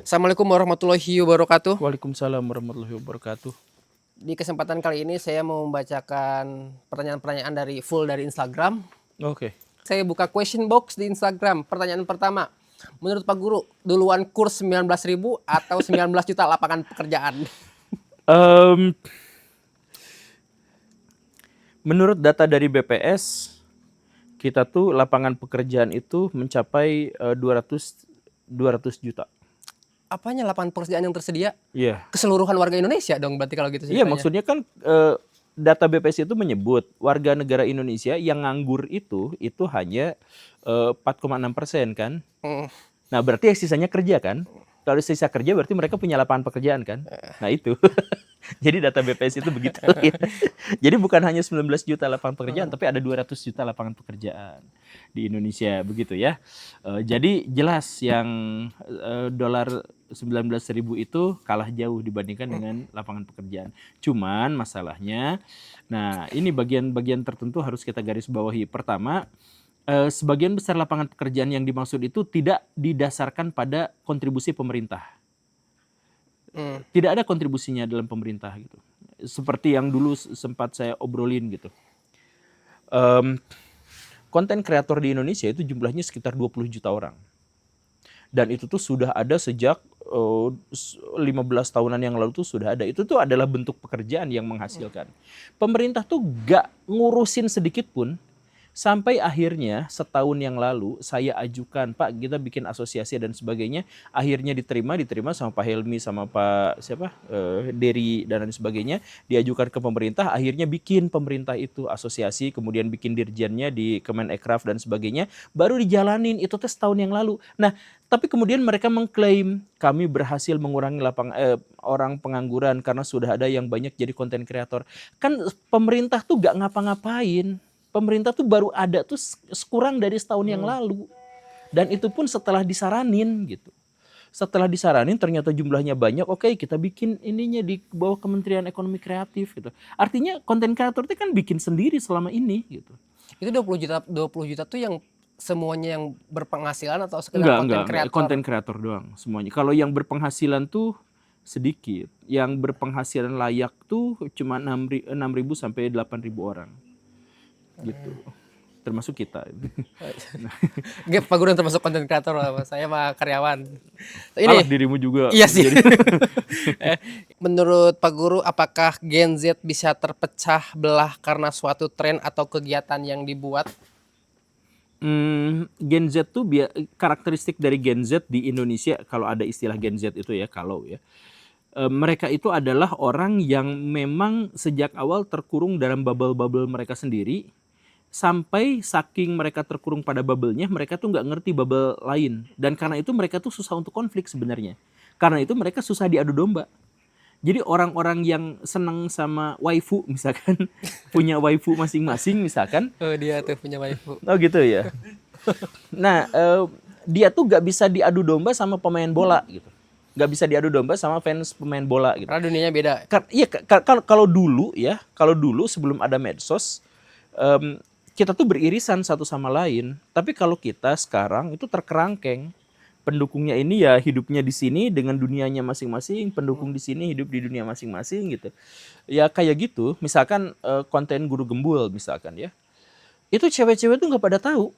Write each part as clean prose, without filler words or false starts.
Assalamualaikum warahmatullahi wabarakatuh. Waalaikumsalam warahmatullahi wabarakatuh. Di kesempatan kali ini saya mau membacakan pertanyaan-pertanyaan dari Instagram. Oke. Saya buka question box di Instagram. Pertanyaan pertama, menurut Pak Guru, duluan kurs 19.000 atau 19 juta lapangan pekerjaan? Em, Menurut data dari BPS, kita tuh lapangan pekerjaan itu mencapai 200 juta. Apanya lapangan pekerjaan yang tersedia? Iya. Keseluruhan warga Indonesia dong berarti kalau gitu Iya, ceritanya. maksudnya kan data BPS itu menyebut warga negara Indonesia yang nganggur itu hanya 4,6% kan. Nah, berarti yang sisanya kerja kan? Kalau sisa kerja berarti mereka punya lapangan pekerjaan kan? Nah, itu. Jadi data BPS itu begitu. Ya. Jadi bukan hanya 19 juta lapangan pekerjaan, tapi ada 200 juta lapangan pekerjaan di Indonesia begitu ya. Jadi jelas yang dolar 19.000 itu kalah jauh dibandingkan dengan lapangan pekerjaan. Cuman masalahnya, nah ini bagian-bagian tertentu harus kita garis bawahi. Pertama, sebagian besar lapangan pekerjaan yang dimaksud itu tidak didasarkan pada kontribusi pemerintah. Tidak ada kontribusinya dalam pemerintah gitu. Seperti yang dulu sempat saya obrolin gitu. Konten kreator di Indonesia itu jumlahnya sekitar 20 juta orang. Dan itu tuh sudah ada sejak 15 tahunan yang lalu tuh sudah ada. Itu tuh adalah bentuk pekerjaan yang menghasilkan. Pemerintah tuh gak ngurusin sedikit pun. Sampai akhirnya setahun yang lalu saya ajukan, Pak, kita bikin asosiasi dan sebagainya. Akhirnya diterima sama Pak Helmi, sama Pak Dery dan lain sebagainya. Diajukan ke pemerintah, akhirnya bikin pemerintah itu asosiasi, kemudian bikin dirjennya di Kemenekraf dan sebagainya. Baru dijalanin, itu tes tahun yang lalu. Nah, tapi kemudian mereka mengklaim kami berhasil mengurangi orang pengangguran karena sudah ada yang banyak jadi konten kreator. Kan pemerintah tuh gak ngapa-ngapain. Pemerintah tuh baru ada tuh kurang dari setahun yang lalu. Dan itu pun setelah disaranin gitu. Setelah disaranin ternyata jumlahnya banyak, oke kita bikin ininya di bawah Kementerian Ekonomi Kreatif gitu. Artinya konten kreator itu kan bikin sendiri selama ini gitu. Itu 20 juta tuh yang semuanya yang berpenghasilan atau sekedar konten Enggak, kreator? konten kreator doang semuanya. Kalau yang berpenghasilan tuh sedikit. Yang berpenghasilan layak tuh cuma 6.000 sampai 8.000 orang. Gitu. Termasuk kita. Pak Guru yang termasuk konten kreator, saya mah karyawan. Alah, dirimu juga. Iya sih. Menurut Pak Guru, apakah Gen Z bisa terpecah belah karena suatu tren atau kegiatan yang dibuat? Gen Z tuh karakteristik dari Gen Z di Indonesia, kalau ada istilah Gen Z itu ya, mereka itu adalah orang yang memang sejak awal terkurung dalam bubble-bubble mereka sendiri. Sampai saking mereka terkurung pada bubble-nya, mereka tuh nggak ngerti bubble lain. Dan karena itu mereka tuh susah untuk konflik sebenarnya. Karena itu mereka susah diadu domba. Jadi orang-orang yang senang sama waifu misalkan, punya waifu masing-masing misalkan. Oh, dia tuh punya waifu. Oh gitu ya. Nah, dia tuh nggak bisa diadu domba sama pemain bola gitu. Nggak bisa diadu domba sama fans pemain bola gitu. Karena dunianya beda. Iya, kalau dulu sebelum ada medsos, kita tuh beririsan satu sama lain. Tapi kalau kita sekarang itu terkerangkeng. Pendukungnya ini ya hidupnya di sini dengan dunianya masing-masing, pendukung di sini hidup di dunia masing-masing gitu. Ya kayak gitu, misalkan konten Guru Gembul misalkan ya. Itu cewek-cewek tuh nggak pada tahu.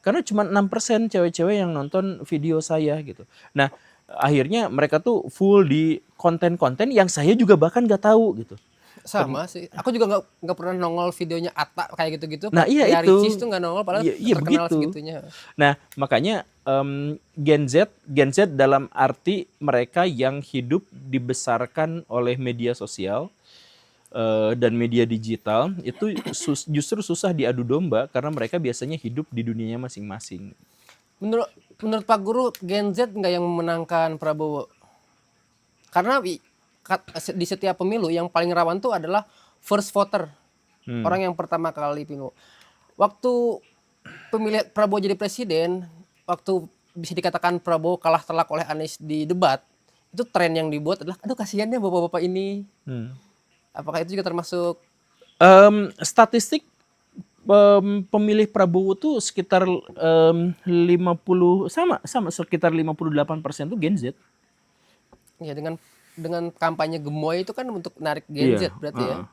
Karena cuma 6% cewek-cewek yang nonton video saya gitu. Nah, akhirnya mereka tuh full di konten-konten yang saya juga bahkan nggak tahu gitu. Sama sih. Aku juga nggak pernah nongol videonya Atta kayak gitu-gitu. Nah iya kayak itu. Ricis tuh nggak nongol padahal Iya terkenal begitu. segitunya. Nah makanya Gen Z dalam arti mereka yang hidup dibesarkan oleh media sosial dan media digital itu justru susah diadu domba karena mereka biasanya hidup di dunianya masing-masing. Menurut Pak Guru, Gen Z nggak yang memenangkan Prabowo? Karena di setiap pemilu yang paling rawan tuh adalah first voter. Orang yang pertama kali pilih. Waktu pemilihan Prabowo jadi presiden, waktu bisa dikatakan Prabowo kalah telak oleh Anies di debat, itu tren yang dibuat adalah aduh kasihannya bapak-bapak ini. Apakah itu juga termasuk Statistik pemilih Prabowo tuh sekitar 50 sama sekitar 58% tuh Gen Z. Ya dengan kampanye gemoy itu kan untuk narik Gen Iya, Z berarti ya. heeh.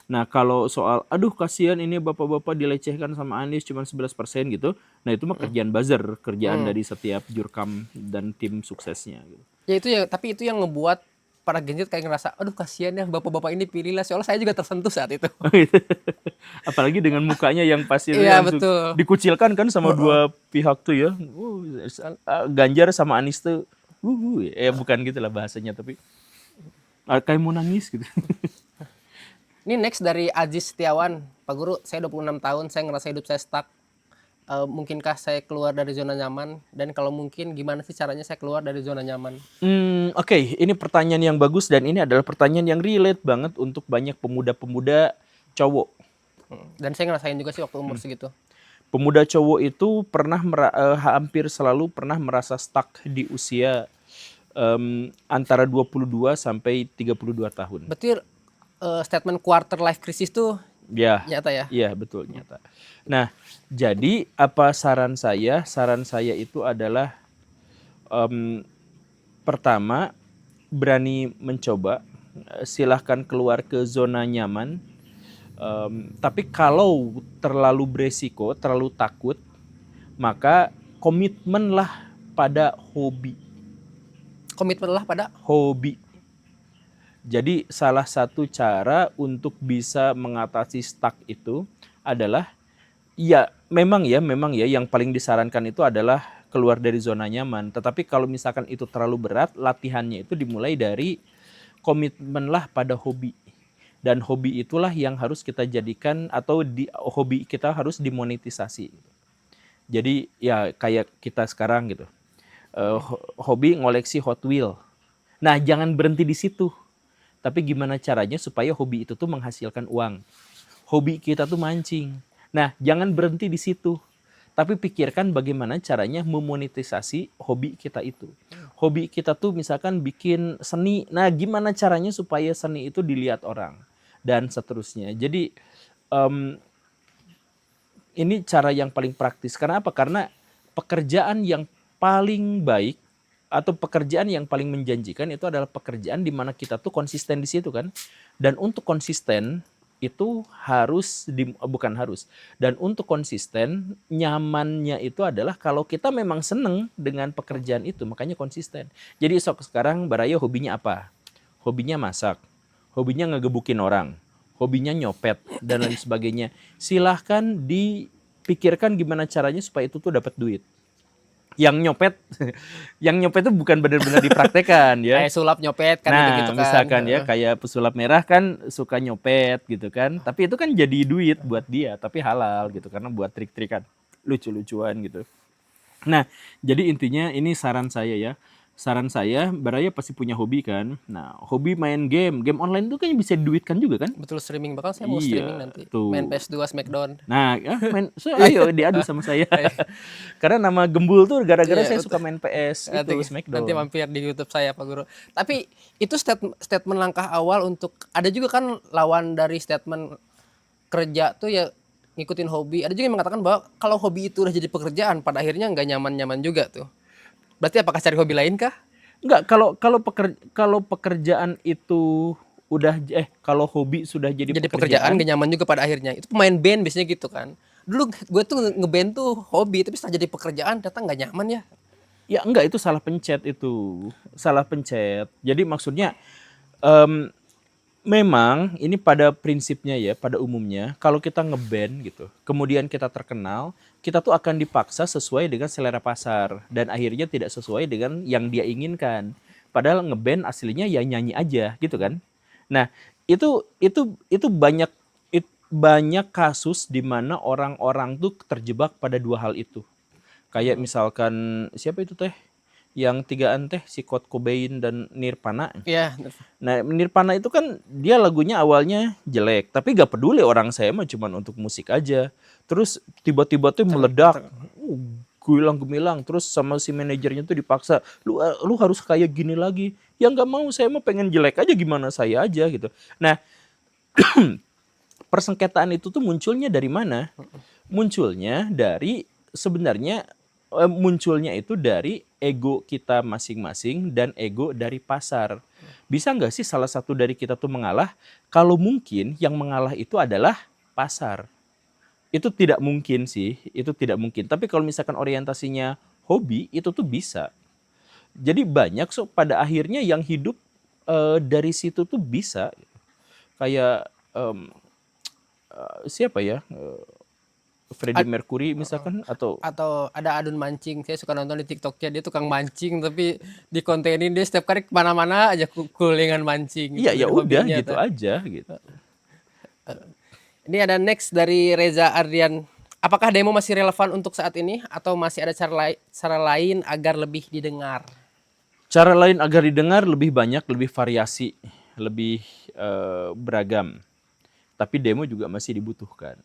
Nah, kalau soal aduh kasihan ini bapak-bapak dilecehkan sama Anies cuma 11% gitu. Nah, itu mah kerjaan buzzer, kerjaan Hmm. dari setiap jurkam dan tim suksesnya gitu. Ya itu ya, tapi itu yang ngebuat para Gen Z kayak ngerasa, aduh kasihan ya bapak-bapak ini pilihlah. Soalnya saya juga tersentuh saat itu. Apalagi dengan mukanya yang pasti itu Iya langsung betul. dikucilkan kan sama Heeh. dua pihak tuh ya. Ganjar sama Anies tuh ya bukan gitu lah bahasanya tapi kayak mau nangis gitu. Ini next dari Aziz Setiawan. Pak Guru, saya 26 tahun, saya ngerasa hidup saya stuck. Mungkinkah saya keluar dari zona nyaman? Dan kalau mungkin, gimana sih caranya saya keluar dari zona nyaman? Oke, ini pertanyaan yang bagus dan ini adalah pertanyaan yang relate banget untuk banyak pemuda-pemuda cowok. Dan saya ngerasain juga sih waktu umur segitu. Pemuda cowok itu hampir selalu pernah merasa stuck di usia antara 22 sampai 32 tahun. Betul, statement quarter life crisis tuh Ya, nyata ya? iya betul nyata. Nah, jadi apa saran saya? Saran saya itu adalah pertama, berani mencoba, silahkan keluar ke zona nyaman. Tapi kalau terlalu beresiko, terlalu takut, maka komitmenlah pada hobi. Komitmenlah pada Hobi. Jadi salah satu cara untuk bisa mengatasi stuck itu adalah memang ya yang paling disarankan itu adalah keluar dari zona nyaman. Tetapi kalau misalkan itu terlalu berat, latihannya itu dimulai dari komitmenlah pada hobi. Dan hobi itulah yang harus kita jadikan atau hobi kita harus dimonetisasi. Jadi ya kayak kita sekarang gitu. Hobi ngoleksi Hot Wheel. Nah, jangan berhenti di situ. Tapi gimana caranya supaya hobi itu tuh menghasilkan uang. Hobi kita tuh mancing. Nah, jangan berhenti di situ. Tapi pikirkan bagaimana caranya memonetisasi hobi kita itu. Hobi kita tuh misalkan bikin seni. Nah, gimana caranya supaya seni itu dilihat orang. Dan seterusnya. Jadi ini cara yang paling praktis. Karena apa? Karena pekerjaan yang paling baik atau pekerjaan yang paling menjanjikan itu adalah pekerjaan di mana kita tuh konsisten di situ kan. Dan untuk konsisten itu bukan harus. Dan untuk konsisten nyamannya itu adalah kalau kita memang seneng dengan pekerjaan itu, makanya konsisten. Jadi sekarang Baraya hobinya apa? Hobinya masak, hobinya ngegebukin orang, hobinya nyopet dan lain sebagainya. Silahkan dipikirkan gimana caranya supaya itu tuh dapat duit. Yang nyopet itu bukan benar-benar dipraktekan ya. kayak sulap nyopet kan gitu-gitu kan. Misalkan ya kayak pesulap merah kan suka nyopet gitu kan. Tapi itu kan jadi duit buat dia, tapi halal gitu karena buat trik-trikan, lucu-lucuan gitu. Nah, jadi intinya ini saran saya ya. Saran saya, Baraya pasti punya hobi kan. Nah, hobi main game. Game online tuh kan bisa diduitkan juga kan? Betul, streaming. Bahkan saya mau streaming Iya, nanti. tuh. Main PS2 Smackdown. Nah, ayo diadu sama saya. Karena nama Gembul tuh gara-gara Iya, saya betul. suka main PS itu Nanti Smackdown. mampir di YouTube saya Pak Guru. Tapi itu statement langkah awal untuk, ada juga kan lawan dari statement kerja tuh ya ngikutin hobi. Ada juga yang mengatakan bahwa kalau hobi itu udah jadi pekerjaan, pada akhirnya nggak nyaman-nyaman juga tuh. Berarti apakah cari hobi lain kah? Enggak, kalau pekerjaan itu kalau hobi sudah jadi Jadi pekerjaan pekerjaan, gak nyaman juga pada akhirnya. Itu pemain band biasanya gitu kan. Dulu gue tuh ngeband tuh hobi, tapi setelah jadi pekerjaan ternyata nggak nyaman ya. ya enggak, itu salah pencet itu. Salah pencet. Jadi maksudnya em, memang ini pada prinsipnya ya, pada umumnya kalau kita ngeband gitu, kemudian kita terkenal, kita tuh akan dipaksa sesuai dengan selera pasar dan akhirnya tidak sesuai dengan yang dia inginkan. Padahal ngeband aslinya ya nyanyi aja gitu kan. Nah, itu banyak kasus di mana orang-orang tuh terjebak pada dua hal itu. Kayak misalkan siapa itu teh? Yang tigaan teh si Kurt Cobain dan Nirvana. Iya. Nah, Nirvana itu kan dia lagunya awalnya jelek, tapi gak peduli orang saya mah cuman untuk musik aja. Terus tiba-tiba tuh meledak, gemilang-gemilang. Terus sama si manajernya tuh dipaksa, lu harus kayak gini lagi. Ya nggak mau, saya mah pengen jelek aja gimana saya aja gitu. Nah, persengketaan itu tuh munculnya dari mana? Munculnya dari sebenarnya munculnya itu dari ego kita masing-masing dan ego dari pasar. Bisa nggak sih salah satu dari kita tuh mengalah? Kalau mungkin yang mengalah itu adalah pasar. Itu tidak mungkin sih, itu tidak mungkin. Tapi kalau misalkan orientasinya hobi, itu tuh bisa. Jadi banyak pada akhirnya yang hidup dari situ tuh bisa. Kayak siapa ya? Freddie Mercury misalkan atau Atau ada Adun mancing, saya suka nonton di TikToknya, dia tukang mancing tapi dikontenin dia setiap kali kemana-mana aja kulingan mancing iya gitu ya dari udah hobinya gitu tuh. aja gitu. Ini ada next dari Reza Ardian. Apakah demo masih relevan untuk saat ini atau masih ada cara lain agar lebih didengar? Cara lain agar didengar lebih banyak, lebih variasi, lebih beragam. Tapi demo juga masih dibutuhkan.